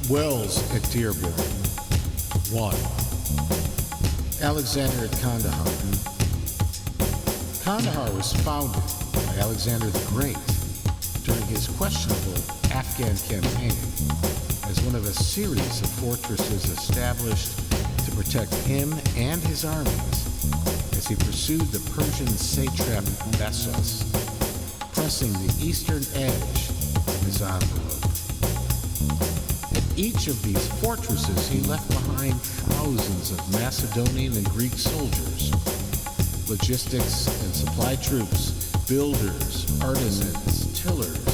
Wells at Dearborn. 1. Alexander at Kandahar. Kandahar was founded by Alexander the Great during his questionable Afghan campaign as one of a series of fortresses established to protect him and his armies as he pursued the Persian satrap Bessos, pressing the eastern edge of his envelope. At each of these fortresses, he left behind thousands of Macedonian and Greek soldiers, logistics and supply troops, builders, artisans, tillers,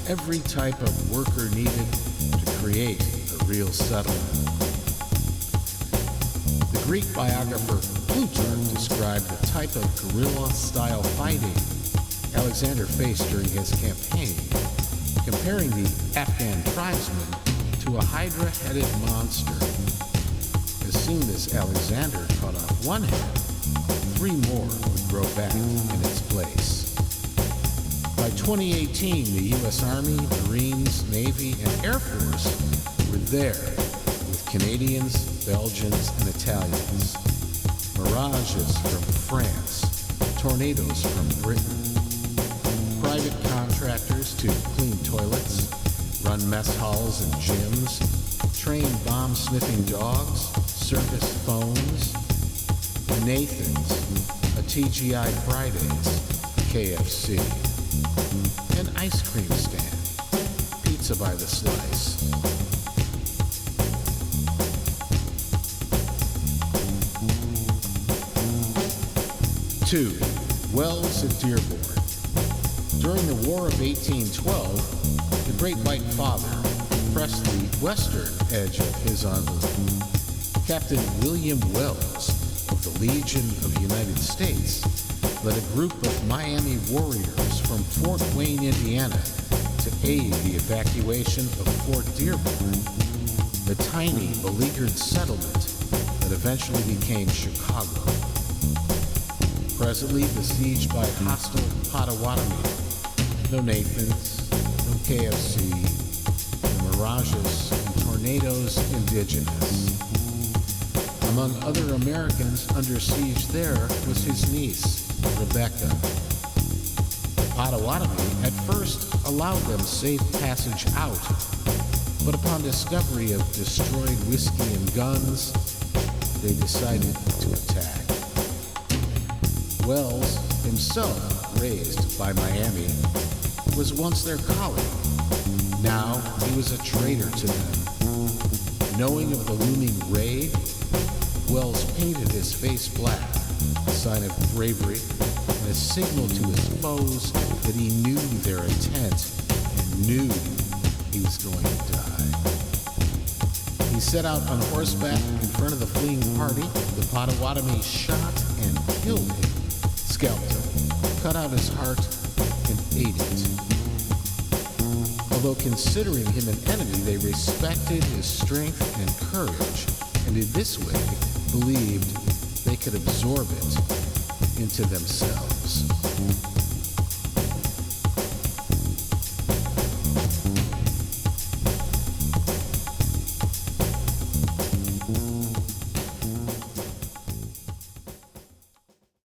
every type of worker needed to create a real settlement. The Greek biographer Plutarch described the type of guerrilla-style fighting Alexander faced during his campaign, comparing the Afghan tribesmen to a hydra-headed monster. As soon as Alexander cut off one head, 3 more would grow back in its place. By 2018, the U.S. Army, Marines, Navy, and Air Force were there with Canadians, Belgians, and Italians. Mirages from France, tornadoes from Britain. Private contractors to clean toilets, run mess halls and gyms, train bomb-sniffing dogs, service phones, Nathan's, a TGI Fridays, KFC, an ice cream stand, pizza by the slice. 2. Wells at Dearborn. During the War of 1812, the Great White Father pressed the western edge of his envelope. Captain William Wells of the Legion of the United States led a group of Miami warriors from Fort Wayne, Indiana, to aid the evacuation of Fort Dearborn, the tiny, beleaguered settlement that eventually became Chicago. Presently besieged by hostile Potawatomi, no Nathans, no KFC, no Mirages, and tornadoes indigenous. Among other Americans under siege there was his niece, Rebecca. The Potawatomi at first allowed them safe passage out, but upon discovery of destroyed whiskey and guns, they decided to attack. Wells, himself raised by Miami, was once their colleague. Now he was a traitor to them. Knowing of the looming raid, Wells painted his face black, a sign of bravery, and a signal to his foes that he knew their intent and knew he was going to die. He set out on horseback in front of the fleeing party. The Potawatomi shot and killed him, scalped him, cut out his heart, and ate it. Although considering him an enemy, they respected his strength and courage, and in this way believed they could absorb it into themselves.